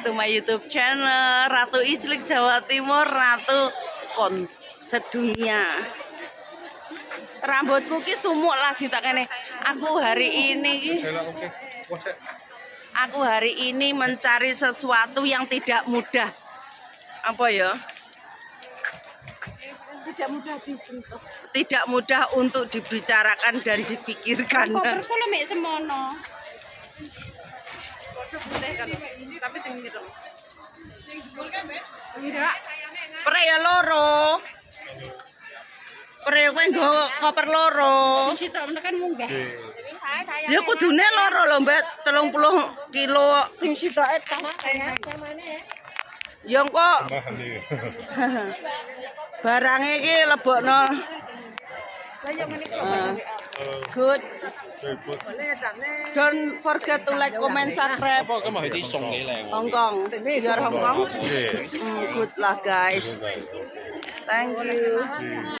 to my YouTube channel Ratu Iclik Jawa Timur, Ratu sedunia. Rambutku ki sumuk lagi tak kene. Aku hari ini mencari sesuatu yang tidak mudah. Apa ya? Tidak mudah disentuh. Tidak mudah untuk dibicarakan dan dipikirkan. Koperku lho mek semono. Tapi sing ireng. Tidak. Pre ya loro. Pre kowe nggo koper loro. Sing sitok menekan munggah. Ya kudune loro lho, Mbak, 30 kilo. Sing sitoke tas. Ya kok. Barang iki lebokno. Good. Don't forget to like, comment, subscribe. Hong Kong. Biar Hong Kong. Good lah guys. Thank you.